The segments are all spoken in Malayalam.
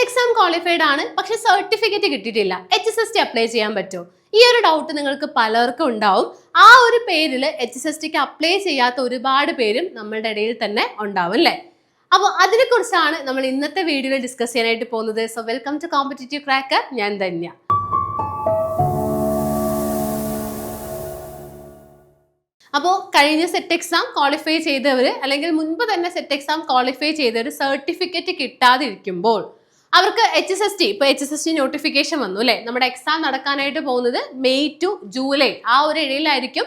എക്സാം ക്വാളിഫൈഡ് ആണ്, പക്ഷെ സർട്ടിഫിക്കറ്റ് കിട്ടിയിട്ടില്ല, HSST അപ്ലൈ ചെയ്യാൻ പറ്റുമോ? ഈ ഒരു ഡൗട്ട് നിങ്ങൾക്ക് പലർക്കും ഉണ്ടാവും. ആ ഒരു പേരിൽ HSSTക്ക് അപ്ലൈ ചെയ്യാത്ത ഒരുപാട് പേരും നമ്മളുടെ ഇടയിൽ തന്നെ ഉണ്ടാവും അല്ലേ? അപ്പോൾ അതിനെക്കുറിച്ചാണ് നമ്മൾ ഇന്നത്തെ വീഡിയോയിൽ ഡിസ്കസ് ചെയ്യാനായിട്ട് പോകുന്നത്. So welcome to competitive cracker. ഞാൻ ധന്യ. അപ്പോൾ കഴിഞ്ഞ സെറ്റ് എക്സാം ക്വാളിഫൈ ചെയ്തവർ അല്ലെങ്കിൽ മുൻപ് തന്നെ സെറ്റ് എക്സാം ക്വാളിഫൈ ചെയ്തവർ സർട്ടിഫിക്കറ്റ് കിട്ടാതിരിക്കുമ്പോൾ അവർക്ക് HSST ഇപ്പോൾ HSST നോട്ടിഫിക്കേഷൻ വന്നു അല്ലേ? നമ്മുടെ എക്സാം നടക്കാനായിട്ട് പോകുന്നത് മെയ് ടു ജൂലൈ ആ ഒരു ഇടയിലായിരിക്കും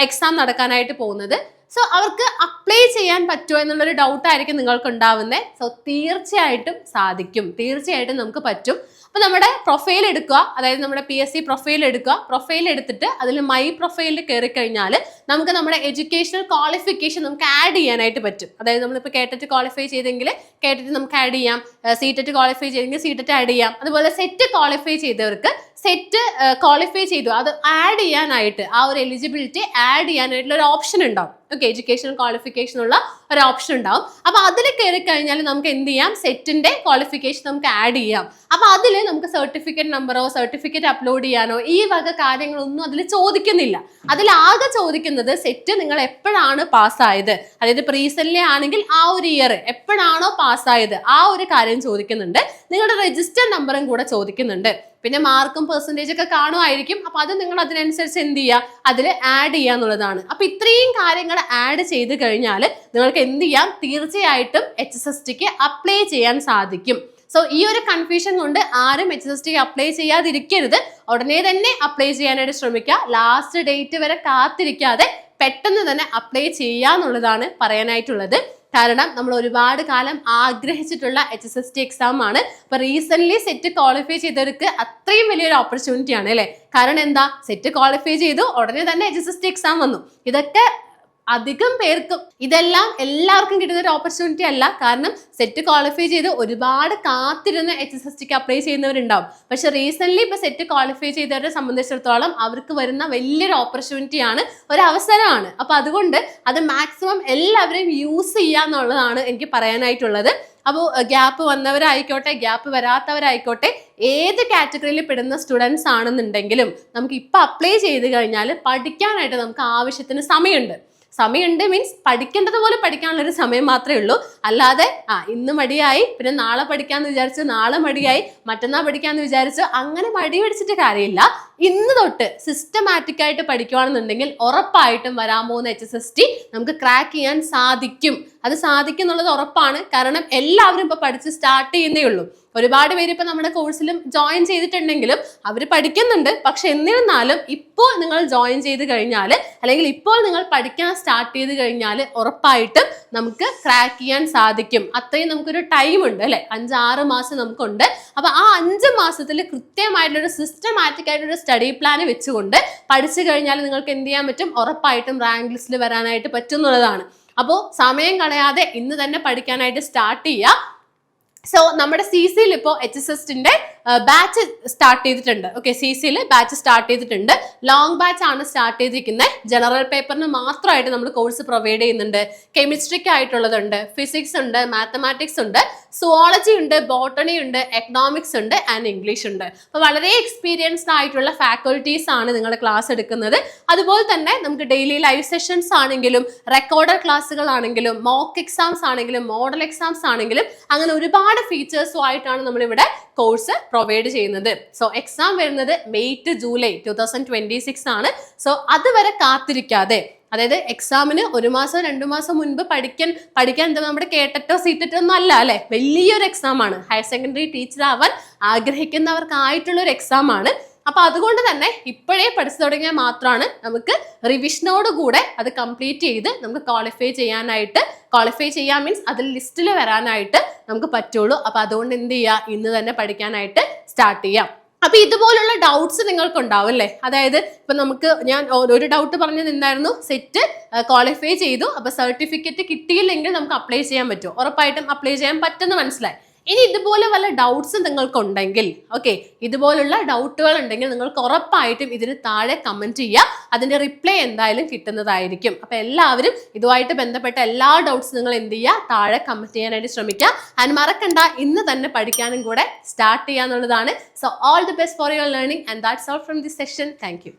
എക്സാം നടക്കാനായിട്ട് പോകുന്നത്. സോ അവർക്ക് അപ്ലൈ ചെയ്യാൻ പറ്റുമോ എന്നുള്ളൊരു ഡൗട്ട് ആയിരിക്കും നിങ്ങൾക്ക് ഉണ്ടാവുന്നത്. സോ തീർച്ചയായിട്ടും സാധിക്കും, തീർച്ചയായിട്ടും നമുക്ക് പറ്റും. അപ്പോൾ നമ്മുടെ പ്രൊഫൈൽ എടുക്കുക, അതായത് നമ്മുടെ PSC പ്രൊഫൈൽ എടുക്കുക. പ്രൊഫൈൽ എടുത്തിട്ട് അതിൽ മൈ പ്രൊഫൈലിൽ കയറി കഴിഞ്ഞാൽ നമുക്ക് നമ്മുടെ എഡ്യൂക്കേഷണൽ ക്വാളിഫിക്കേഷൻ നമുക്ക് ആഡ് ചെയ്യാനായിട്ട് പറ്റും. അതായത് നമ്മളിപ്പോൾ കേട്ടറ്റ് ക്വാളിഫൈ ചെയ്തെങ്കിൽ കേട്ടറ്റ് നമുക്ക് ആഡ് ചെയ്യാം, CTET ക്വാളിഫൈ ചെയ്തെങ്കിൽ CTET ആഡ് ചെയ്യാം. അതുപോലെ സെറ്റ് ക്വാളിഫൈ ചെയ്തവർക്ക് സെറ്റ് ക്വാളിഫൈ ചെയ്തു അത് ആഡ് ചെയ്യാനായിട്ട്, ആ ഒരു എലിജിബിലിറ്റി ആഡ് ചെയ്യാനായിട്ടുള്ള ഒരു ഓപ്ഷൻ ഉണ്ടാവും. ഓക്കെ, എഡ്യൂക്കേഷണൽ ക്വാളിഫിക്കേഷൻ ഉള്ള ഒരു ഓപ്ഷൻ ഉണ്ടാവും. അപ്പൊ അതിൽ കയറി കഴിഞ്ഞാൽ നമുക്ക് എന്ത് ചെയ്യാം, സെറ്റിന്റെ ക്വാളിഫിക്കേഷൻ നമുക്ക് ആഡ് ചെയ്യാം. അപ്പൊ അതിൽ നമുക്ക് സർട്ടിഫിക്കറ്റ് നമ്പറോ സർട്ടിഫിക്കറ്റ് അപ്ലോഡ് ചെയ്യാനോ ഈ വക കാര്യങ്ങളൊന്നും അതിൽ ചോദിക്കുന്നില്ല. അതിലാകെ ചോദിക്കുന്നത് സെറ്റ് നിങ്ങൾ എപ്പോഴാണ് പാസ്സായത്, അതായത് പ്രീസെന്റ്ലി ആണെങ്കിൽ ആ ഒരു ഇയർ എപ്പോഴാണോ പാസ്സായത് ആ ഒരു കാര്യം ചോദിക്കുന്നുണ്ട്. നിങ്ങളുടെ രജിസ്റ്റർ നമ്പറും കൂടെ ചോദിക്കുന്നുണ്ട്. പിന്നെ മാർക്കും പെർസെൻറ്റേജ് ഒക്കെ കാണുമായിരിക്കും. അപ്പൊ അത് നിങ്ങൾ അതിനനുസരിച്ച് എന്ത് ചെയ്യുക, അതിൽ ആഡ് ചെയ്യുക എന്നുള്ളതാണ്. അപ്പൊ ഇത്രയും കാര്യങ്ങൾ ആഡ് ചെയ്ത് കഴിഞ്ഞാൽ നിങ്ങൾക്ക് എന്ത് ചെയ്യാം, തീർച്ചയായിട്ടും HSSTക്ക് അപ്ലൈ ചെയ്യാൻ സാധിക്കും. സോ ഈ ഒരു കൺഫ്യൂഷൻ കൊണ്ട് ആരും HSSTക്ക് അപ്ലൈ ചെയ്യാതിരിക്കരുത്. ഉടനെ തന്നെ അപ്ലൈ ചെയ്യാനായിട്ട് ശ്രമിക്കുക. ലാസ്റ്റ് ഡേറ്റ് വരെ കാത്തിരിക്കാതെ പെട്ടെന്ന് തന്നെ അപ്ലൈ ചെയ്യാന്നുള്ളതാണ് പറയാനായിട്ടുള്ളത്. കാരണം നമ്മൾ ഒരുപാട് കാലം ആഗ്രഹിച്ചിട്ടുള്ള HSST എക്സാം ആണ്. അപ്പൊ റീസെന്റ് സെറ്റ് ക്വാളിഫൈ ചെയ്തവർക്ക് അത്രയും വലിയൊരു ഓപ്പർച്യൂണിറ്റി ആണ് അല്ലേ? കാരണം എന്താ, സെറ്റ് ക്വാളിഫൈ ചെയ്തു ഉടനെ തന്നെ HSST എക്സാം വന്നു. ഇതൊക്കെ അധികം പേർക്കും, ഇതെല്ലാം എല്ലാവർക്കും കിട്ടുന്ന ഒരു ഓപ്പർച്യൂണിറ്റി അല്ല. കാരണം സെറ്റ് ക്വാളിഫൈ ചെയ്ത് ഒരുപാട് കാത്തിരുന്ന് HSSTക്ക് അപ്ലൈ ചെയ്യുന്നവരുണ്ടാവും. പക്ഷെ റീസെന്റ് ഇപ്പൊ സെറ്റ് ക്വാളിഫൈ ചെയ്തവരെ സംബന്ധിച്ചിടത്തോളം അവർക്ക് വരുന്ന വലിയൊരു ഓപ്പർച്യൂണിറ്റി ആണ്, ഒരു അവസരമാണ്. അപ്പൊ അതുകൊണ്ട് അത് മാക്സിമം എല്ലാവരും യൂസ് ചെയ്യാന്നുള്ളതാണ് എനിക്ക് പറയാനായിട്ടുള്ളത്. അപ്പോൾ ഗ്യാപ്പ് വന്നവരായിക്കോട്ടെ ഗ്യാപ്പ് വരാത്തവരായിക്കോട്ടെ ഏത് കാറ്റഗറിയിൽ പെടുന്ന സ്റ്റുഡൻസ് ആണെന്നുണ്ടെങ്കിലും നമുക്ക് ഇപ്പൊ അപ്ലൈ ചെയ്ത് കഴിഞ്ഞാൽ പഠിക്കാനായിട്ട് നമുക്ക് ആവശ്യത്തിന് സമയമുണ്ട് മീൻസ് പഠിക്കേണ്ടത് പോലെ പഠിക്കാനുള്ള ഒരു സമയം മാത്രമേ ഉള്ളൂ. അല്ലാതെ ഇന്ന് മടിയായി പിന്നെ നാളെ പഠിക്കാന്ന് വിചാരിച്ചു, നാളെ മടിയായി മറ്റന്നാൾ പഠിക്കാന്ന് വിചാരിച്ചു, അങ്ങനെ മടി പിടിച്ചിട്ട് കാര്യമില്ല. ഇന്ന് തൊട്ട് സിസ്റ്റമാറ്റിക് ആയിട്ട് പഠിക്കുകയാണെന്നുണ്ടെങ്കിൽ ഉറപ്പായിട്ടും വരാൻ പോകുന്ന HSST നമുക്ക് ക്രാക്ക് ചെയ്യാൻ സാധിക്കും. അത് സാധിക്കും എന്നുള്ളത് ഉറപ്പാണ്. കാരണം എല്ലാവരും ഇപ്പൊ പഠിച്ച് സ്റ്റാർട്ട് ചെയ്യുന്നേ ഉള്ളൂ. ഒരുപാട് പേര് ഇപ്പൊ നമ്മുടെ കോഴ്സിലും ജോയിൻ ചെയ്തിട്ടുണ്ടെങ്കിലും അവർ പഠിക്കുന്നുണ്ട്. പക്ഷെ എന്നിരുന്നാലും ഇപ്പോൾ നിങ്ങൾ ജോയിൻ ചെയ്ത് കഴിഞ്ഞാൽ അല്ലെങ്കിൽ ഇപ്പോൾ നിങ്ങൾ പഠിക്കാൻ സ്റ്റാർട്ട് ചെയ്ത് കഴിഞ്ഞാൽ ഉറപ്പായിട്ടും നമുക്ക് ക്രാക്ക് ചെയ്യാൻ സാധിക്കും. അത്രയും നമുക്കൊരു ടൈം ഉണ്ട് അല്ലെ, 5-6 മാസം നമുക്കുണ്ട്. അപ്പൊ ആ 5 മാസത്തിൽ കൃത്യമായിട്ടുള്ളൊരു സിസ്റ്റമാറ്റിക് ആയിട്ടൊരു സ്റ്റഡി പ്ലാൻ വെച്ചുകൊണ്ട് പഠിച്ചു കഴിഞ്ഞാൽ നിങ്ങൾക്ക് എന്ത് ചെയ്യാൻ പറ്റും, ഉറപ്പായിട്ടും റാങ്ക് ലിസ്റ്റിൽ വരാനായിട്ട് പറ്റും എന്നുള്ളതാണ്. അപ്പോൾ സമയം കളയാതെ ഇന്ന് തന്നെ പഠിക്കാനായിട്ട് സ്റ്റാർട്ട് ചെയ്യുക. സോ നമ്മുടെ CCയിൽ ഇപ്പോൾ HSSTന്റെ ബാച്ച് സ്റ്റാർട്ട് ചെയ്തിട്ടുണ്ട്. ഓക്കെ, CCയിൽ ബാച്ച് സ്റ്റാർട്ട് ചെയ്തിട്ടുണ്ട്. ലോങ് ബാച്ച് ആണ് സ്റ്റാർട്ട് ചെയ്തിരിക്കുന്നത്. ജനറൽ പേപ്പറിന് മാത്രമായിട്ട് നമ്മൾ കോഴ്സ് പ്രൊവൈഡ് ചെയ്യുന്നുണ്ട്. കെമിസ്ട്രിക്ക് ആയിട്ടുള്ളതുണ്ട്, ഫിസിക്സ് ഉണ്ട്, മാത്തമാറ്റിക്സ് ഉണ്ട്, സുവോളജി ഉണ്ട്, ബോട്ടണി ഉണ്ട്, എക്കണോമിക്സ് ഉണ്ട് ആൻഡ് ഇംഗ്ലീഷ് ഉണ്ട്. അപ്പോൾ വളരെ എക്സ്പീരിയൻസ്ഡ് ആയിട്ടുള്ള ഫാക്കൽറ്റീസ് ആണ് നിങ്ങളുടെ ക്ലാസ് എടുക്കുന്നത്. അതുപോലെ തന്നെ നമുക്ക് ഡെയിലി ലൈവ് സെഷൻസ് ആണെങ്കിലും റെക്കോർഡർ ക്ലാസ്സുകളാണെങ്കിലും മോക്ക് എക്സാംസ് ആണെങ്കിലും മോഡൽ എക്സാംസ് ആണെങ്കിലും അങ്ങനെ ഒരുപാട് ഫീച്ചേഴ്സും ആയിട്ടാണ് നമ്മളിവിടെ കോഴ്സ് പ്രൊവൈഡ് ചെയ്യുന്നത്. സോ എക്സാം വരുന്നത് മെയ് ടു ജൂലൈ 2026 ആണ്. സോ അതുവരെ കാത്തിരിക്കാതെ, അതായത് എക്സാമിന് 1 മാസം 2 മാസം മുൻപ് പഠിക്കാൻ എന്താ നമ്മുടെ കേട്ടറ്റോ സീറ്ററ്റോ ഒന്നും അല്ല അല്ലെ, വലിയൊരു എക്സാം ആണ്. ഹയർ സെക്കൻഡറി ടീച്ചർ ആവാൻ ആഗ്രഹിക്കുന്നവർക്കായിട്ടുള്ള ഒരു എക്സാം ആണ്. അപ്പൊ അതുകൊണ്ട് തന്നെ ഇപ്പോഴേ പഠിച്ചു തുടങ്ങിയാൽ മാത്രമാണ് നമുക്ക് റിവിഷനോട് കൂടെ അത് കംപ്ലീറ്റ് ചെയ്ത് നമുക്ക് ക്വാളിഫൈ ചെയ്യാൻ മീൻസ് അതിൽ ലിസ്റ്റിൽ വരാനായിട്ട് നമുക്ക് പറ്റുള്ളൂ. അപ്പൊ അതുകൊണ്ട് എന്ത് ചെയ്യുക, ഇന്ന് തന്നെ പഠിക്കാനായിട്ട് സ്റ്റാർട്ട് ചെയ്യാം. അപ്പൊ ഇതുപോലുള്ള ഡൗട്ട്സ് നിങ്ങൾക്ക് ഉണ്ടാവും അല്ലേ? അതായത് ഇപ്പൊ ഞാൻ ഒരു ഡൗട്ട് പറഞ്ഞത് എന്തായിരുന്നു, സെറ്റ് ക്വാളിഫൈ ചെയ്തു അപ്പൊ സർട്ടിഫിക്കറ്റ് കിട്ടിയില്ലെങ്കിൽ നമുക്ക് അപ്ലൈ ചെയ്യാൻ പറ്റുമോ? ഉറപ്പായിട്ടും അപ്ലൈ ചെയ്യാൻ പറ്റുമെന്ന് മനസ്സിലായി. ഇനി ഇതുപോലെ വല്ല ഡൗട്ട്സ് നിങ്ങൾക്ക് ഉണ്ടെങ്കിൽ ഇതുപോലുള്ള ഡൗട്ടുകൾ ഉണ്ടെങ്കിൽ നിങ്ങൾക്ക് ഉറപ്പായിട്ടും ഇതിന് താഴെ കമന്റ് ചെയ്യുക. അതിന്റെ റിപ്ലൈ എന്തായാലും കിട്ടുന്നതായിരിക്കും. അപ്പൊ എല്ലാവരും ഇതുമായിട്ട് ബന്ധപ്പെട്ട എല്ലാ ഡൗട്ട്സ് നിങ്ങൾ എന്ത് ചെയ്യുക, താഴെ കമന്റ് ചെയ്യാനായിട്ട് ശ്രമിക്കുക. ആൻഡ് മറക്കണ്ട, ഇന്ന് തന്നെ പഠിക്കാനും കൂടെ സ്റ്റാർട്ട് ചെയ്യാന്നുള്ളതാണ്. So all the best for your learning and that's all from this session. Thank U.